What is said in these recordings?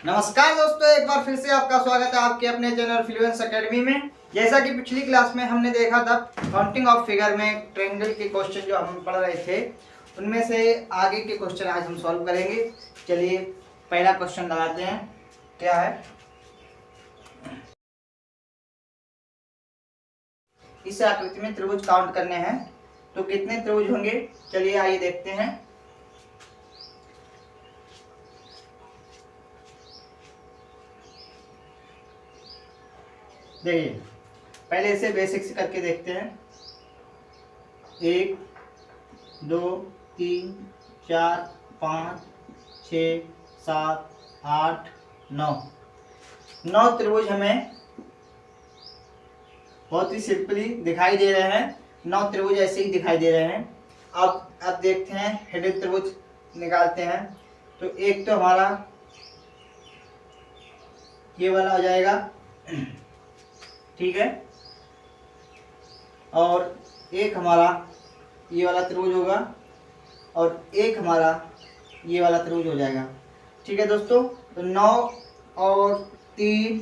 नमस्कार दोस्तों, एक बार फिर से आपका स्वागत है आपके अपने चैनल फ्लुएंस एकेडमी में। जैसा कि पिछली क्लास में हमने देखा था काउंटिंग ऑफ फिगर में ट्रायंगल के क्वेश्चन जो हम पढ़ रहे थे, उनमें से आगे के क्वेश्चन आज हम सॉल्व करेंगे। चलिए पहला क्वेश्चन लगाते हैं। क्या है? इस आकृति में त्रिभुज काउंट करने हैं, तो कितने त्रिभुज होंगे? चलिए आइए देखते हैं। देखिए पहले इसे बेसिक से करके देखते हैं। 1 2 3 4 5 6 7 8 9 त्रिभुज हमें बहुत ही सिंपली दिखाई दे रहे हैं। 9 त्रिभुज ऐसे ही दिखाई दे रहे हैं। अब देखते हैं हेडिंग त्रिभुज निकालते हैं। तो एक तो हमारा ये वाला हो जाएगा, ठीक है, और एक हमारा ये वाला त्रिभुज होगा और एक हमारा ये वाला त्रिभुज हो जाएगा। ठीक है दोस्तों, तो 9 और 3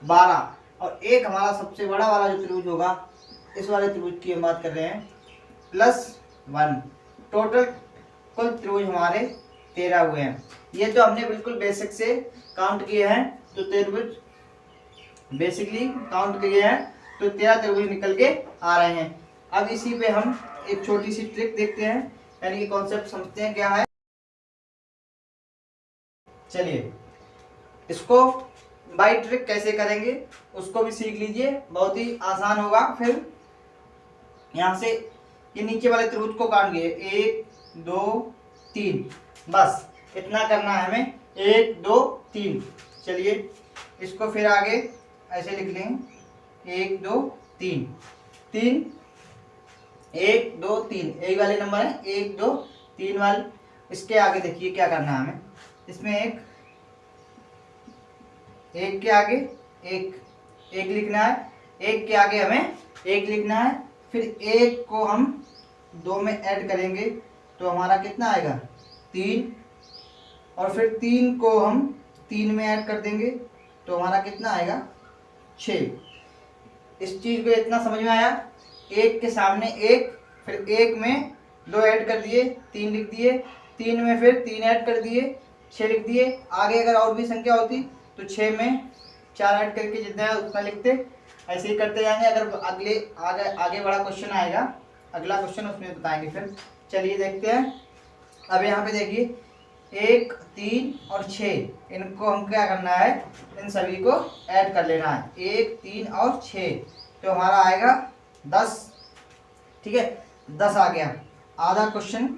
12 और एक हमारा सबसे बड़ा वाला जो त्रिभुज होगा, इस वाले त्रिभुज की हम बात कर रहे हैं, +1। टोटल कुल त्रिभुज हमारे 13 हुए हैं। ये तो हमने बिल्कुल बेसिक से काउंट किए हैं, तो त्रिभुज बेसिकली काउंट किए हैं, तो 13 त्रिभुज निकल के आ रहे हैं। अब इसी पे हम एक छोटी सी ट्रिक देखते हैं, यानी कि कॉन्सेप्ट समझते हैं क्या है। चलिए इसको बाई ट्रिक कैसे करेंगे उसको भी सीख लीजिए, बहुत ही आसान होगा। फिर यहाँ से ये नीचे वाले त्रिभुज को काट गए, 1 2 3, बस इतना करना है हमें, 1 2 3। चलिए इसको फिर आगे ऐसे लिख लेंगे, 1 2 3 3 1 2 3, यही वाले नंबर है, 1 2 3 वाले। इसके आगे देखिए क्या करना है हमें, इसमें एक के आगे एक लिखना है, एक के आगे हमें एक लिखना है। फिर एक को हम 2 में ऐड करेंगे तो हमारा कितना आएगा, 3, और फिर 3 को हम 3 में ऐड कर देंगे तो हमारा कितना आएगा, 6। इस चीज को इतना समझ में आया? एक के सामने एक, फिर एक में 2 ऐड कर दिए, 3 लिख दिए, 3 में फिर 3 ऐड कर दिए, 6 लिख दिए। आगे अगर और भी संख्या होती तो 6 में 4 ऐड करके जितना है उतना लिखते। ऐसे ही करते जाएंगे। अगर आगे बड़ा क्वेश्चन आएगा, अगला क्वेश्चन, उसमें बताएंगे फिर। चलिए देखते हैं। अब यहाँ पे देखिए 1 3 और 6, इनको हम क्या करना है, इन सभी को ऐड कर लेना है, 1 3 और 6, तो हमारा आएगा 10। ठीक है, 10 आ गया। आधा क्वेश्चन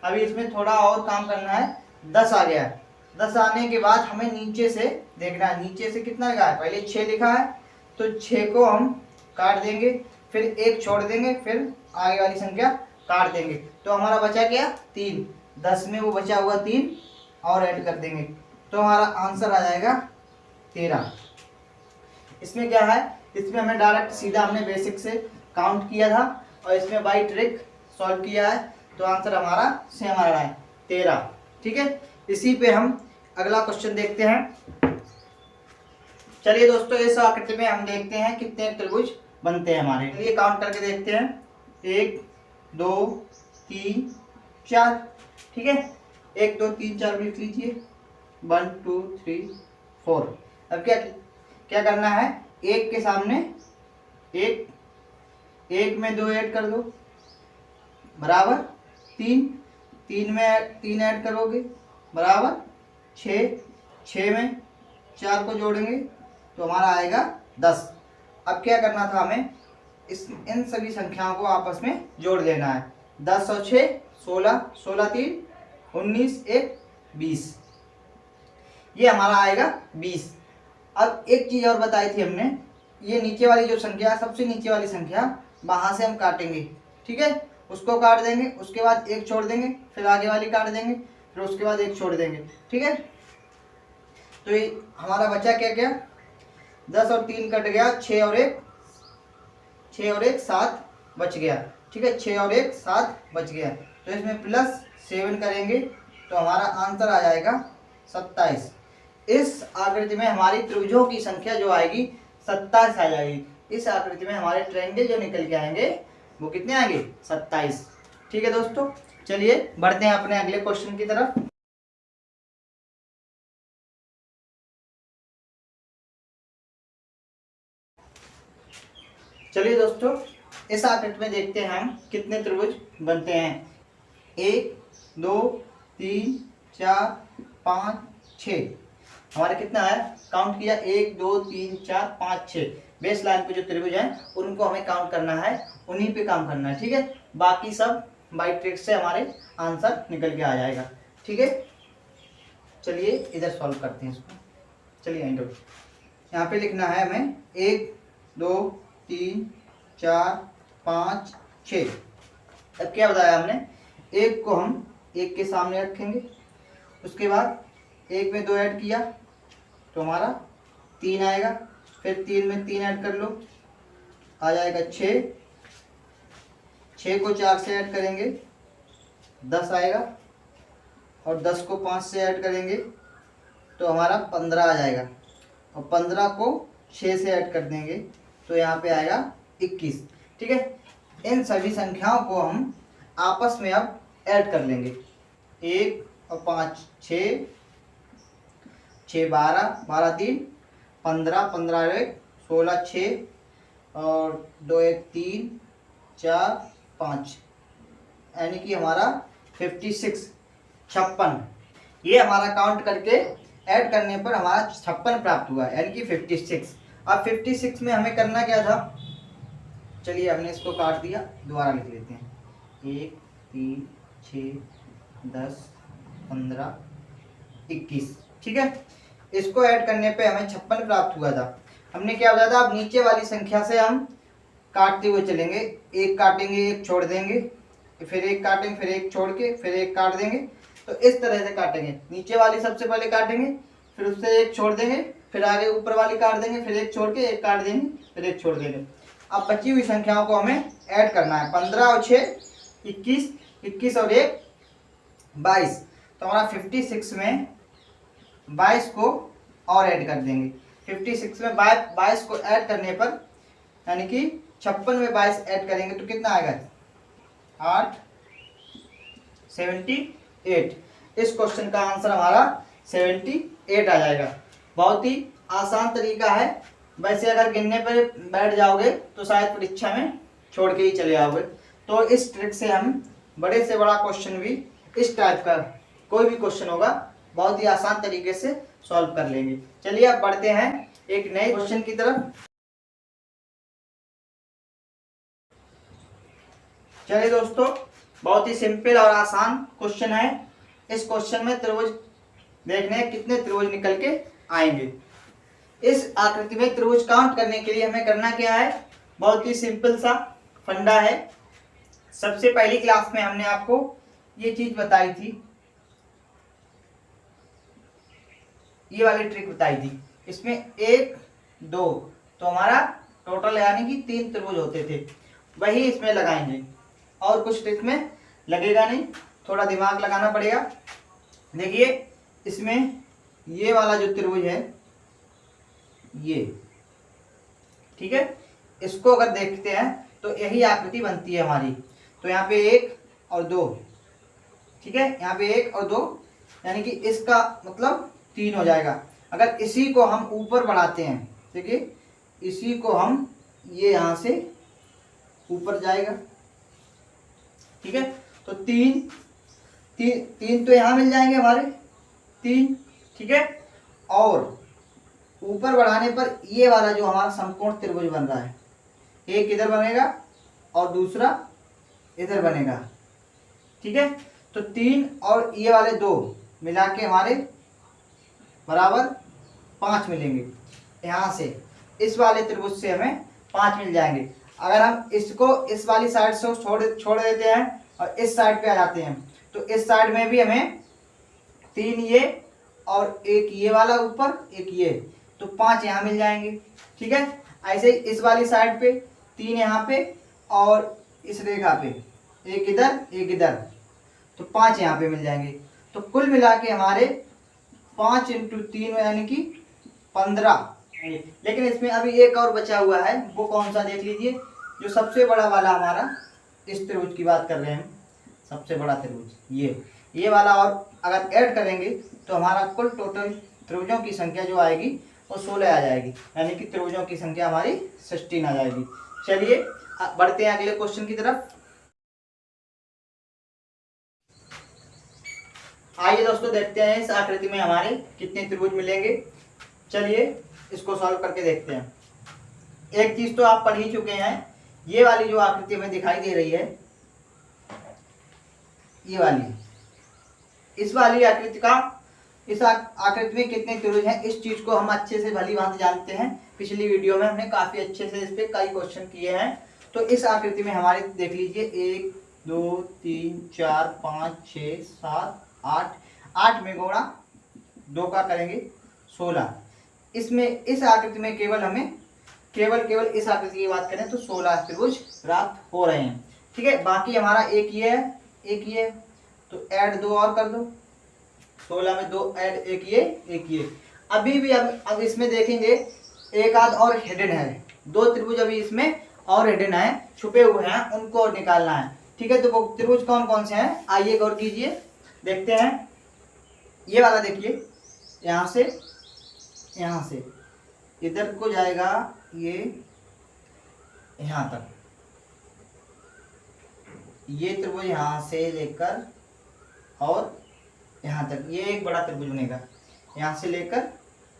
अभी इसमें थोड़ा और काम करना है। 10 आ गया। 10 आने के बाद हमें नीचे से देखना है, नीचे से कितना लिखा है, पहले 6 लिखा है तो 6 को हम काट देंगे, फिर 1 छोड़ देंगे, फिर आगे वाली संख्या काट देंगे, तो हमारा बचा क्या, 3। 10 में वो बचा हुआ 3 और ऐड कर देंगे, तो हमारा आंसर आ जाएगा 13। इसमें क्या है, इसमें हमें डायरेक्ट सीधा हमने बेसिक से काउंट किया था और इसमें बाई ट्रिक सॉल्व किया है, तो आंसर हमारा सेम आ रहा है 13। ठीक है, इसी पे हम अगला क्वेश्चन देखते हैं। चलिए दोस्तों, इस आकृति में हम देखते हैं कितने त्रिभुज बनते हैं हमारे। चलिए काउंट करके देखते हैं, 1 2 3 4। ठीक है, 1 2 3 4 लिख लीजिए, 1 2 3 4। अब क्या करना है, एक के सामने एक में 2 ऐड कर दो, बराबर 3 में 3 ऐड करोगे, बराबर 6 में 4 को जोड़ेंगे तो हमारा आएगा 10। अब क्या करना था हमें, इन सभी संख्याओं को आपस में जोड़ लेना है। 10 और 6 16, 16 3 19, 1 20, ये हमारा आएगा 20। अब एक चीज़ और बताई थी हमने, ये नीचे वाली जो संख्या, सबसे नीचे वाली संख्या, वहाँ से हम काटेंगे। ठीक है, उसको काट देंगे, उसके बाद 1 छोड़ देंगे, फिर आगे वाली काट देंगे, फिर उसके बाद 1 छोड़ देंगे। ठीक है, तो ये हमारा बचा क्या, 10 और 3 कट गया, 6 और 1 7 बच गया। ठीक है, 6 और 1 7 बच गया, तो इसमें +7 करेंगे तो हमारा आंसर आ जाएगा 27। इस आकृति में हमारी त्रिभुजों की संख्या जो आएगी 27 आ जाएगी। इस आकृति में हमारे ट्रायंगल जो निकल के आएंगे वो कितने आएंगे? 27। ठीक है दोस्तों, चलिए बढ़ते हैं अपने अगले क्वेश्चन की तरफ। चलिए दोस्तों, इस आकृति में देखते हैं हम कितने त्रिभुज बनते हैं। 1 2 3 4 5 6। हमारे कितना है? काउंट किया 1 2 3 4 5 6। बेस लाइन पे जो त्रिभुज हैं उनको हमें काउंट करना है, उन्हीं पे काम करना है। ठीक है, बाकी सब बाई ट्रिक से हमारे आंसर निकल के आ जाएगा। ठीक है, चलिए इधर सॉल्व करते हैं इसको। चलिए यहाँ पे लिखना है हमें 1 2 3 4 5 6। अब क्या बताया हमने? 1 को हम 1 के सामने रखेंगे, उसके बाद 1 में 2 ऐड किया तो हमारा 3 आएगा, फिर 3 में 3 ऐड कर लो, आ जाएगा 6। 6 को 4 से ऐड करेंगे 10 आएगा, और 10 को 5 से ऐड करेंगे तो हमारा 15 आ जाएगा, और 15 को 6 से ऐड कर देंगे तो यहाँ पे आएगा 21। ठीक है, इन सभी संख्याओं को हम आपस में अब ऐड कर लेंगे। 1 और 5 6, 6 12, 12 3 15, 15 1 16, 6 और 2 1 3 4 5, यानी कि हमारा 56 56। ये हमारा काउंट करके ऐड करने पर हमारा 56 प्राप्त हुआ, यानी कि 56। अब 56 में हमें करना क्या था? चलिए हमने इसको काट दिया, दोबारा लिख लेते हैं। 1 3 6 10 15 21। ठीक है, इसको ऐड करने पे हमें 56 प्राप्त हुआ था। हमने क्या बताया था? अब नीचे वाली संख्या से हम काटते हुए चलेंगे, 1 काटेंगे 1 छोड़ देंगे, फिर 1 काटेंगे, फिर 1 छोड़ के फिर 1 काट देंगे। तो इस तरह से काटेंगे, नीचे वाली सबसे पहले काटेंगे, फिर उससे 1 छोड़ देंगे, फिर आगे ऊपर वाली काट देंगे, फिर 1 छोड़ के 1 काट देंगे, फिर 1 छोड़ देंगे। अब बची हुई संख्याओं को हमें ऐड करना है। 15 और 6 21, 21 और 1 22। तो हमारा 56 में 22 को और ऐड कर देंगे। 56 में 22 को ऐड करने पर, यानी कि 56 में 22 ऐड करेंगे तो कितना आएगा? 8 78। इस क्वेश्चन का आंसर हमारा 78 आ जाएगा। बहुत ही आसान तरीका है। वैसे अगर गिनने पर बैठ जाओगे तो शायद परीक्षा में छोड़ के ही चले आओगे। तो इस ट्रिक से हम बड़े से बड़ा क्वेश्चन भी, इस टाइप का कोई भी क्वेश्चन होगा, बहुत ही आसान तरीके से सॉल्व कर लेंगे। चलिए अब बढ़ते हैं एक नए क्वेश्चन की तरफ। चलिए दोस्तों, बहुत ही सिंपल और आसान क्वेश्चन है। इस क्वेश्चन में त्रिभुज देखने हैं कितने त्रिभुज निकल के आएंगे। इस आकृति में त्रिभुज काउंट करने के लिए हमें करना क्या है? बहुत ही सिंपल सा फंडा है। सबसे पहली क्लास में हमने आपको ये चीज बताई थी, ये वाली ट्रिक बताई थी। इसमें 1 2 तो हमारा टोटल यानी कि 3 त्रिभुज होते थे, वही इसमें लगाएंगे, और कुछ ट्रिक में लगेगा नहीं, थोड़ा दिमाग लगाना पड़ेगा। देखिए इसमें ये वाला जो त्रिभुज है ये, ठीक है, इसको अगर देखते हैं तो यही आकृति बनती है हमारी। तो यहाँ पे 1 और 2, ठीक है, यहाँ पे 1 और 2, यानी कि इसका मतलब 3 हो जाएगा। अगर इसी को हम ऊपर बढ़ाते हैं, देखिए इसी को हम, ये यहाँ से ऊपर जाएगा, ठीक है, तो 3 तो यहाँ मिल जाएंगे हमारे 3, ठीक है। और ऊपर बढ़ाने पर ये वाला जो हमारा समकोण त्रिभुज बन रहा है, एक इधर बनेगा और दूसरा इधर बनेगा, ठीक है। तो 3 और ये वाले 2 मिला के हमारे बराबर 5 मिलेंगे। यहाँ से इस वाले त्रिभुज से हमें 5 मिल जाएंगे। अगर हम इसको इस वाली साइड से छोड़ देते हैं और इस साइड पे आ जाते हैं, तो इस साइड में भी हमें 3 ये और एक ये वाला ऊपर, एक ये, तो 5 यहाँ मिल जाएंगे, ठीक है। ऐसे ही इस वाली साइड पे 3 यहाँ पे और इस रेखा पे एक इधर एक इधर, तो 5 यहाँ पे मिल जाएंगे। तो कुल मिला के हमारे 5 इंटू 3 यानी कि 15। लेकिन इसमें अभी एक और बचा हुआ है, वो कौन सा देख लीजिए। जो सबसे बड़ा वाला हमारा, इस त्रिभुज की बात कर रहे हैं हम, सबसे बड़ा त्रिभुज ये वाला, और अगर ऐड करेंगे तो हमारा कुल टोटल त्रिभुजों की संख्या जो आएगी वो 16 आ जाएगी, यानी कि त्रिभुजों की संख्या हमारी 16 आ जाएगी। चलिए बढ़ते हैं अगले क्वेश्चन की तरफ। आइए दोस्तों देखते हैं इस आकृति में हमारे कितने त्रिभुज मिलेंगे। चलिए इसको सॉल्व करके देखते हैं। एक चीज तो आप पढ़ ही चुके हैं, ये वाली जो आकृति हमें दिखाई दे रही है, ये वाली, इस वाली आकृति का, इस आकृति में कितने त्रिभुज हैं, इस चीज को हम अच्छे से भली भांति जानते हैं। पिछली वीडियो में हमने काफी अच्छे से इस पे कई क्वेश्चन किए हैं। तो इस आकृति में हमारे देख लीजिए 1 2 3 4 5 6 7 8, 8 में गुणा 2 का करेंगे 16। इसमें इस आकृति में केवल हमें केवल इस आकृति की बात करें तो 16 त्रिभुज प्राप्त हो रहे हैं। ठीक है, बाकी हमारा एक ये है, एक ये, तो ऐड 2 और कर दो, 16 में 2 ऐड एक ये। अभी भी अब इसमें देखेंगे एक आध और हिडन है, 2 त्रिभुज अभी इसमें और हिडन है, छुपे हुए हैं, उनको और निकालना है। ठीक है, तो वो त्रिभुज कौन कौन से हैं आइए गौर कीजिए, देखते हैं। ये वाला देखिए, यहाँ से इधर को जाएगा ये यहाँ तक, ये त्रिभुज यहाँ से लेकर और यहाँ तक, ये एक बड़ा त्रिभुज बनेगा, यहाँ से लेकर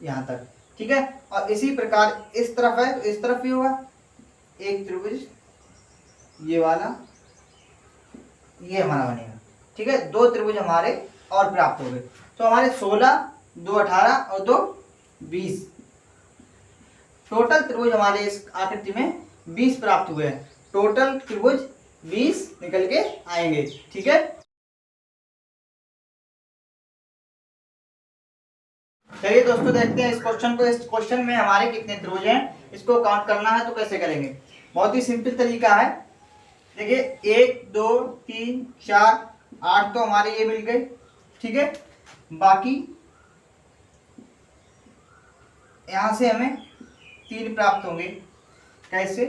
यहाँ तक। ठीक है, और इसी प्रकार इस तरफ है तो इस तरफ भी होगा एक त्रिभुज, ये वाला, ये हमारा बनेगा। ठीक है, 2 त्रिभुज हमारे और प्राप्त हो गए। तो हमारे 16, 2 18 और 2 20, टोटल त्रिभुज हमारे इस आकृति में 20 प्राप्त हुए हैं। टोटल त्रिभुज 20 निकल के आएंगे। ठीक है, चलिए दोस्तों देखते हैं इस क्वेश्चन को। इस क्वेश्चन में हमारे कितने त्रिभुज हैं, इसको काउंट करना है तो कैसे करेंगे। बहुत ही सिंपल तरीका है। देखिए 1 2 3 4 8 तो हमारे ये मिल गए। ठीक है, बाकी यहां से हमें 3 प्राप्त होंगे। कैसे,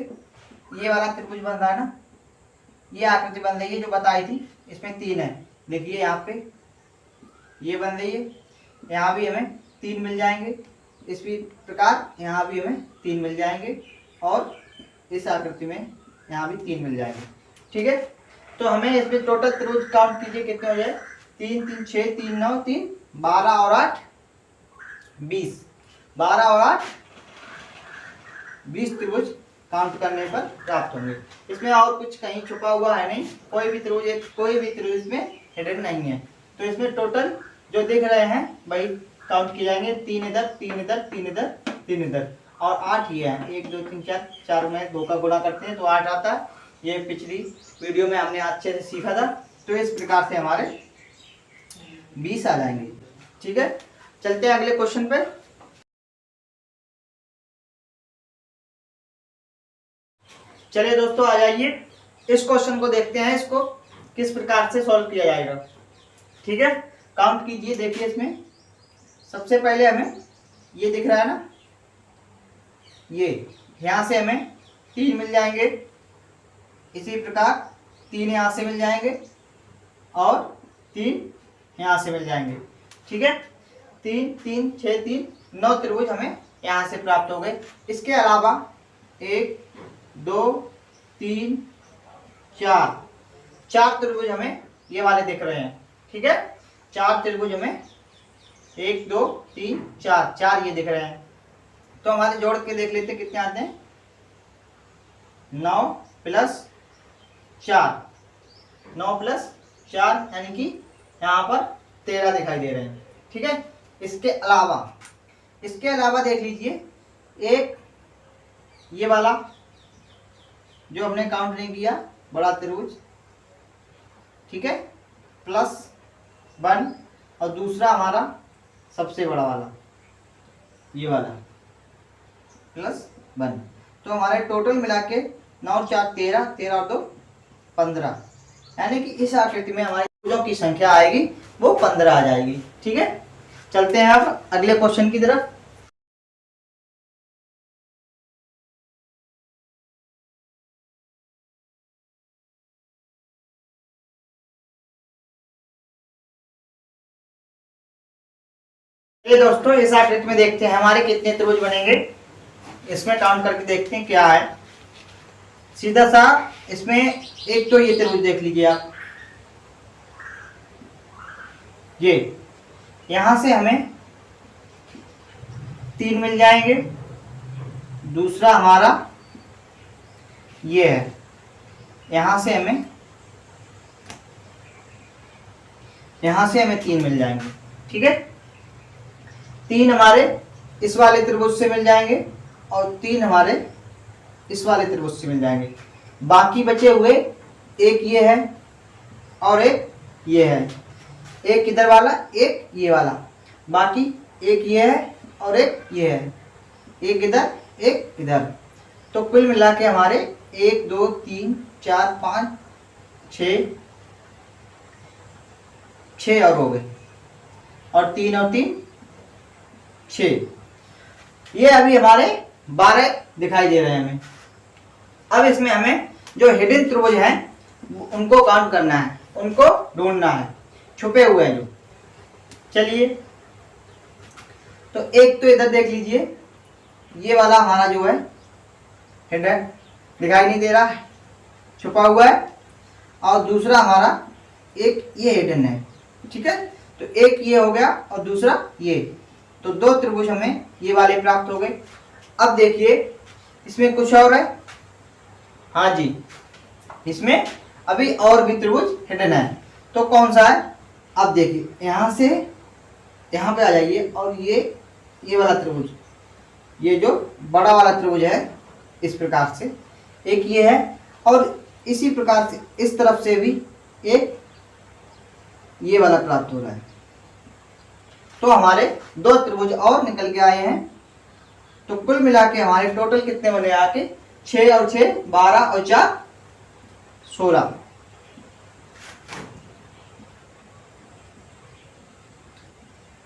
ये वाला त्रिभुज बन रहा है ना, ये आकृति बन रही है जो बताई थी, इसमें 3 है। देखिए यहाँ पे ये बन रही है, यहाँ भी हमें 3 मिल जाएंगे। इसी प्रकार यहाँ भी हमें 3 मिल जाएंगे और इस आकृति में यहाँ भी 3 मिल जाएंगे। ठीक है, तो हमें इसमें टोटल त्रिभुज काउंट कीजिए कितने हो जाए। 3 3 6 3 9 3 12 और 8 20, 12 और 8 20 त्रिभुज काउंट करने पर प्राप्त होंगे। इसमें और कुछ कहीं छुपा हुआ है नहीं, कोई भी त्रिभुज इसमें हिडन नहीं है। तो इसमें टोटल जो दिख रहे हैं वही काउंट किए जाएंगे। 3 इधर, 3 इधर, 3 इधर, 3 इधर और 8 ये है। 1 2 3 4, 4 में 2 का गुणा करते हैं तो 8 आता है। ये पिछली वीडियो में हमने अच्छे से सीखा था। तो इस प्रकार से हमारे 20 आ जाएंगे। ठीक है, चलते हैं अगले क्वेश्चन पे। चलिए दोस्तों आ जाइए, इस क्वेश्चन को देखते हैं, इसको किस प्रकार से सॉल्व किया जाएगा। ठीक है, काउंट कीजिए। देखिए इसमें सबसे पहले हमें ये दिख रहा है ना, ये यहाँ से हमें 3 मिल जाएंगे। इसी प्रकार 3 यहाँ से मिल जाएंगे और 3 यहाँ से मिल जाएंगे। ठीक है, 3 3 6 3 9 त्रिभुज हमें यहाँ से प्राप्त हो गए। इसके अलावा 1 2 3 4 त्रिभुज हमें ये वाले दिख रहे हैं। ठीक है, 4 त्रिभुज हमें 1 2 3 4 ये दिख रहे हैं। तो हमारे जोड़ के देख लेते कितने आते हैं। 9 + 4, 9 + 4 यानी कि यहाँ पर 13 दिखाई दे रहे हैं। ठीक है, इसके अलावा देख लीजिए एक ये वाला जो हमने काउंट नहीं किया, बड़ा त्रिभुज। ठीक है, +1 और दूसरा हमारा सबसे बड़ा वाला ये वाला +1। तो हमारे टोटल मिला के 9 और 4 13, 13 और 2 15, यानी कि इस आकृति में हमारी त्रिभुजों की संख्या आएगी वो 15 आ जाएगी। ठीक है, चलते हैं अब अगले क्वेश्चन की तरफ। ये दोस्तों इस आकृति में देखते हैं हमारे कितने त्रिभुज बनेंगे। इसमें काउंट करके देखते हैं क्या है। सीधा सा इसमें एक तो ये त्रिभुज देख लीजिए आप, ये यहां से हमें 3 मिल जाएंगे। दूसरा हमारा ये है, यहां से हमें 3 मिल जाएंगे। ठीक है, 3 हमारे इस वाले त्रिभुज से मिल जाएंगे और 3 हमारे इस वाले त्रिभुज से मिल जाएंगे। बाकी बचे हुए एक ये है और एक ये है, एक इधर वाला एक ये वाला, बाकी एक ये है और एक ये है, एक इधर एक इधर। तो कुल मिला के हमारे 1 2 3 4 5 6 और हो गए, और 3 और 3 6। ये अभी हमारे 12 दिखाई दे रहे हैं हमें। अब इसमें हमें जो हिडन त्रिभुज हैं उनको काउंट करना है, उनको ढूंढना है, छुपे हुए हैं जो। चलिए, तो एक तो इधर देख लीजिए, ये वाला हमारा जो है हिडन दिखाई नहीं दे रहा है, छुपा हुआ है। और दूसरा हमारा एक ये हिडन है। ठीक है, तो एक ये हो गया और दूसरा ये, तो 2 त्रिभुज हमें ये वाले प्राप्त हो गए। अब देखिए इसमें कुछ और है। हाँ जी, इसमें अभी और भी त्रिभुज हिडन है। तो कौन सा है? अब देखिए यहाँ से यहाँ पे आ जाइए, और ये वाला त्रिभुज, ये जो बड़ा वाला त्रिभुज है, इस प्रकार से एक ये है, और इसी प्रकार से इस तरफ से भी एक ये वाला प्राप्त हो रहा है। तो हमारे 2 त्रिभुज और निकल के आए हैं। तो कुल मिला के हमारे टोटल कितने बने आके? 6 और 6 12 और 4 16।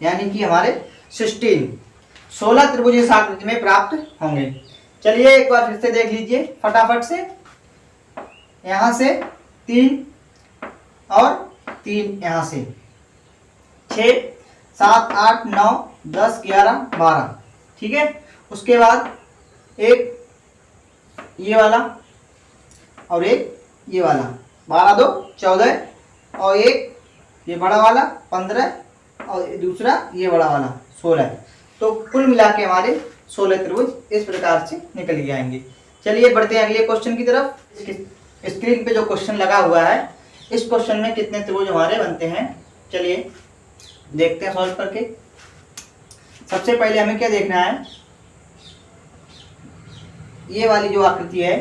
यानी कि हमारे 16 त्रिभुज इस आकृति में प्राप्त होंगे। चलिए एक बार फिर से देख लीजिए फटाफट से। यहां से 3 और 3 यहां से 6 7 8 9 10 11 12। ठीक है, उसके बाद एक ये वाला और एक ये वाला, 12 2 14, और एक ये बड़ा वाला 15, और दूसरा ये बड़ा वाला 16। तो कुल मिला के हमारे 16 त्रिभुज इस प्रकार से निकल के आएंगे। चलिए बढ़ते हैं अगले क्वेश्चन की तरफ। स्क्रीन पे जो क्वेश्चन लगा हुआ है, इस क्वेश्चन में कितने त्रिभुज हमारे बनते हैं, चलिए देखते हैं सॉल्व करके। सबसे पहले हमें क्या देखना है, ये वाली जो आकृति है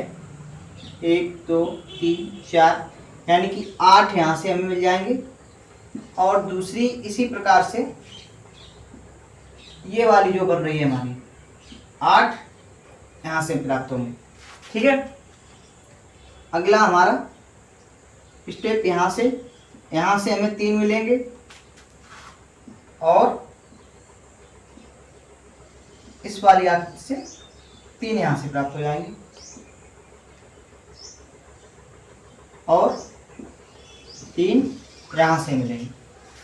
1 2 3 4, यानी कि 8 यहाँ से हमें मिल जाएंगे, और दूसरी इसी प्रकार से ये वाली जो बन रही है हमारी 8 यहाँ से प्राप्त होंगे। ठीक है, अगला हमारा स्टेप यहाँ से हमें 3 मिलेंगे, और इस वाली आकृति से 3 यहाँ से प्राप्त हो जाएंगे, और 3 यहाँ से मिलेंगे।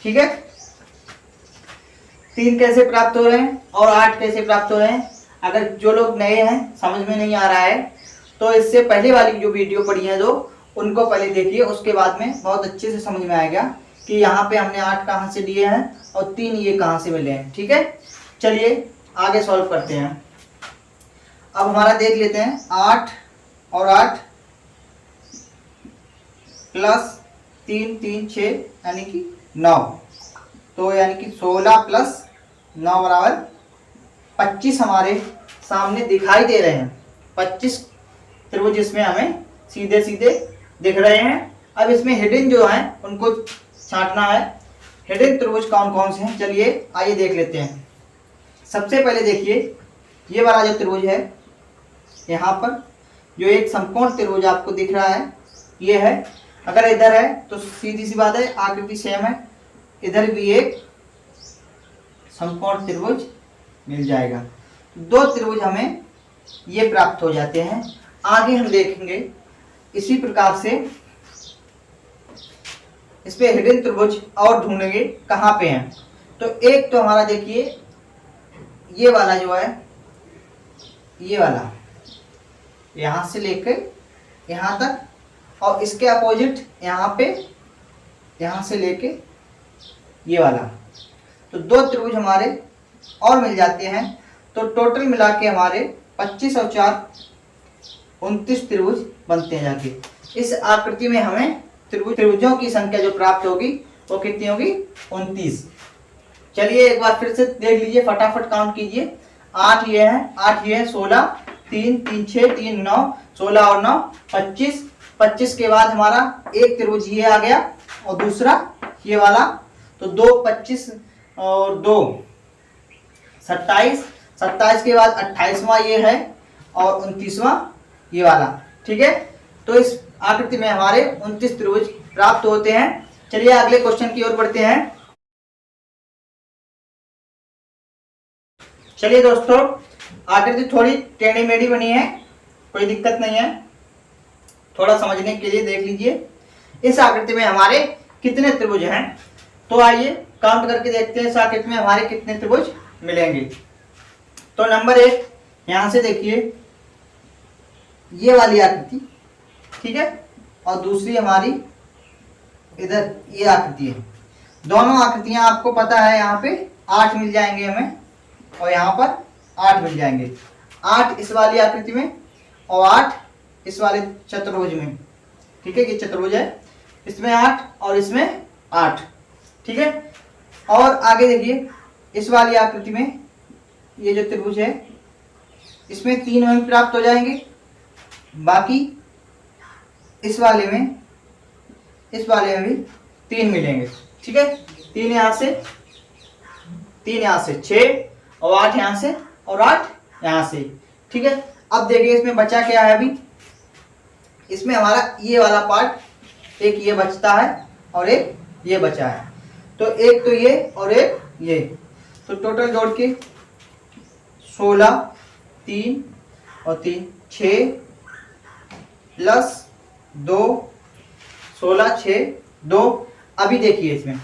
ठीक है, 3 कैसे प्राप्त हो रहे हैं और 8 कैसे प्राप्त हो रहे हैं, अगर जो लोग नए हैं समझ में नहीं आ रहा है तो इससे पहले वाली जो वीडियो पड़ी है जो, उनको पहले देखिए, उसके बाद में बहुत अच्छे से समझ में आएगा कि यहाँ पे हमने 8 कहाँ से लिए हैं और 3 ये कहाँ से मिले हैं। ठीक है, चलिए आगे सॉल्व करते हैं। अब हमारा देख लेते हैं 8 और 8 प्लस 3 3 6 यानी कि 9, तो यानी कि 16 प्लस 9 बराबर 25 हमारे सामने दिखाई दे रहे हैं। 25 त्रिभुज इसमें हमें सीधे सीधे दिख रहे हैं। अब इसमें हिडन जो हैं उनको छांटना है। हिडन त्रिभुज कौन कौन से हैं, चलिए आइए देख लेते हैं। सबसे पहले देखिए ये वाला जो त्रिभुज है, यहाँ पर जो एक समकोण त्रिभुज आपको दिख रहा है ये है। अगर इधर है तो सीधी सी बात है आकृति सेम है, इधर भी एक समकोण त्रिभुज मिल जाएगा। दो त्रिभुज हमें ये प्राप्त हो जाते हैं। आगे हम देखेंगे इसी प्रकार से इस पे हिडन त्रिभुज और ढूंढेंगे कहाँ पे हैं। तो एक तो हमारा देखिए ये वाला जो है, ये वाला यहाँ से लेकर यहाँ तक, और इसके अपोजिट यहाँ पे, यहाँ से लेके ये वाला, तो दो त्रिभुज हमारे और मिल जाते हैं। तो टोटल मिला के हमारे 25 और 4 29 त्रिभुज बनते हैं जाके। इस आकृति में हमें त्रिभुजों की संख्या जो प्राप्त होगी वो कितनी होगी? 29। चलिए एक बार फिर से देख लीजिए, फटाफट काउंट कीजिए। 8 ये है, 8 ये है, 16, 3 3 6 3 9, 16 और 9 25। 25 के बाद हमारा एक त्रिभुज ये आ गया और दूसरा ये वाला, तो 2 25 और 2 27। 27 के बाद 28वां ये है और 29वां ये वाला। ठीक है, तो इस आकृति में हमारे 29 त्रिभुज प्राप्त होते हैं। चलिए अगले क्वेश्चन की ओर बढ़ते हैं। चलिए दोस्तों, आकृति थोड़ी टेढ़ी मेढ़ी बनी है, कोई दिक्कत नहीं है, थोड़ा समझने के लिए देख लीजिए। इस आकृति में हमारे कितने त्रिभुज हैं? तो आइए काउंट करके देखते हैं इस आकृति में हमारे कितने त्रिभुज मिलेंगे। तो नंबर 1 यहां से देखिए, ये वाली आकृति, ठीक है, और दूसरी हमारी इधर ये आकृति है। दोनों आकृतियां आपको पता है, यहाँ पे 8 मिल जाएंगे हमें और यहाँ पर 8 मिल जाएंगे। 8 इस वाली आकृति में और 8 इस वाले चतुर्भुज में। ठीक है, ये चतुर्भुज है, इसमें 8 और इसमें 8। ठीक है, और आगे देखिए इस वाली आकृति में ये जो त्रिभुज है इसमें 3 हमें प्राप्त हो जाएंगे, बाकी इस वाले में भी 3 मिलेंगे। ठीक है, 3 यहाँ से, 3 यहाँ से, 6 और 8 यहाँ से और 8 यहाँ से। ठीक है, अब देखिए इसमें बचा क्या है? अभी इसमें हमारा ये वाला पार्ट, एक ये बचता है और एक ये बचा है। तो एक तो ये और एक ये, तो टोटल जोड़ के 16 3 और 3 6 प्लस 2 16 6 2। अभी देखिए इसमें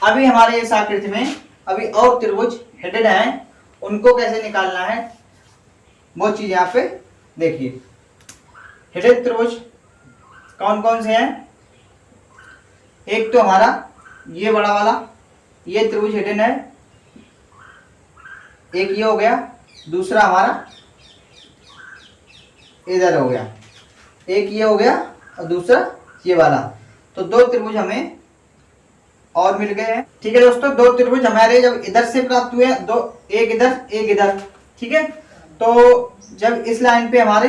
अभी हमारे इस आकृति में अभी और त्रिभुज हिडन हैं, उनको कैसे निकालना है वो चीज यहाँ पे देखिए। हिडन त्रिभुज कौन कौन से हैं? एक तो हमारा ये बड़ा वाला, ये त्रिभुज हिडन है, एक ये हो गया, दूसरा हमारा इधर हो गया, एक ये हो गया और दूसरा ये वाला। तो 2 त्रिभुज हमें और मिल गए हैं। ठीक है दोस्तों, 2 त्रिभुज हमारे जब इधर से प्राप्त हुए, दो, एक इधर एक इधर। ठीक है, तो जब इस लाइन पे हमारे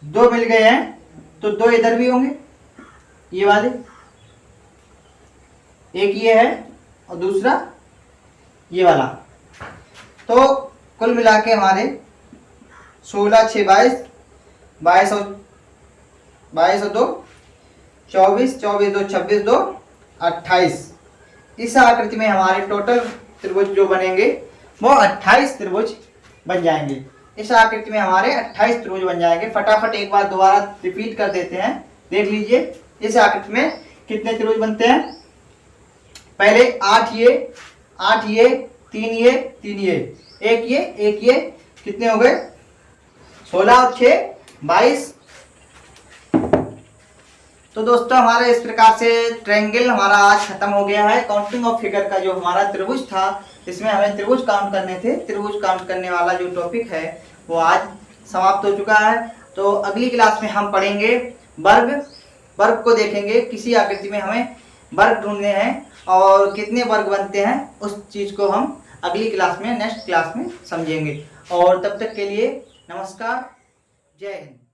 2 मिल गए हैं तो 2 इधर भी होंगे, ये वाले, एक ये है और दूसरा ये वाला। तो कुल मिला के हमारे 16 6 22, 22 और 2 24, 24 2 26, 2 28। इस आकृति में हमारे टोटल त्रिभुज जो बनेंगे वो 28 त्रिभुज बन जाएंगे। इस आकृति में हमारे 28 त्रिभुज बन जाएंगे। फटाफट एक बार दोबारा रिपीट कर देते हैं, देख लीजिए इस आकृति में कितने त्रिभुज बनते हैं। पहले 8 ये 3 ये 3 ये, एक ये, कितने हो गए? 16 और 6 22। तो दोस्तों हमारा इस प्रकार से ट्रायंगल हमारा आज खत्म हो गया है। काउंटिंग ऑफ फिगर का जो हमारा त्रिभुज था, इसमें हमें त्रिभुज काउंट करने थे, त्रिभुज काउंट करने वाला जो टॉपिक है वो आज समाप्त हो चुका है। तो अगली क्लास में हम पढ़ेंगे वर्ग को देखेंगे। किसी आकृति में हमें वर्ग ढूंढने हैं और कितने वर्ग बनते हैं उस चीज को हम अगली क्लास में, नेक्स्ट क्लास में समझेंगे। और तब तक के लिए नमस्कार, जय हिंद।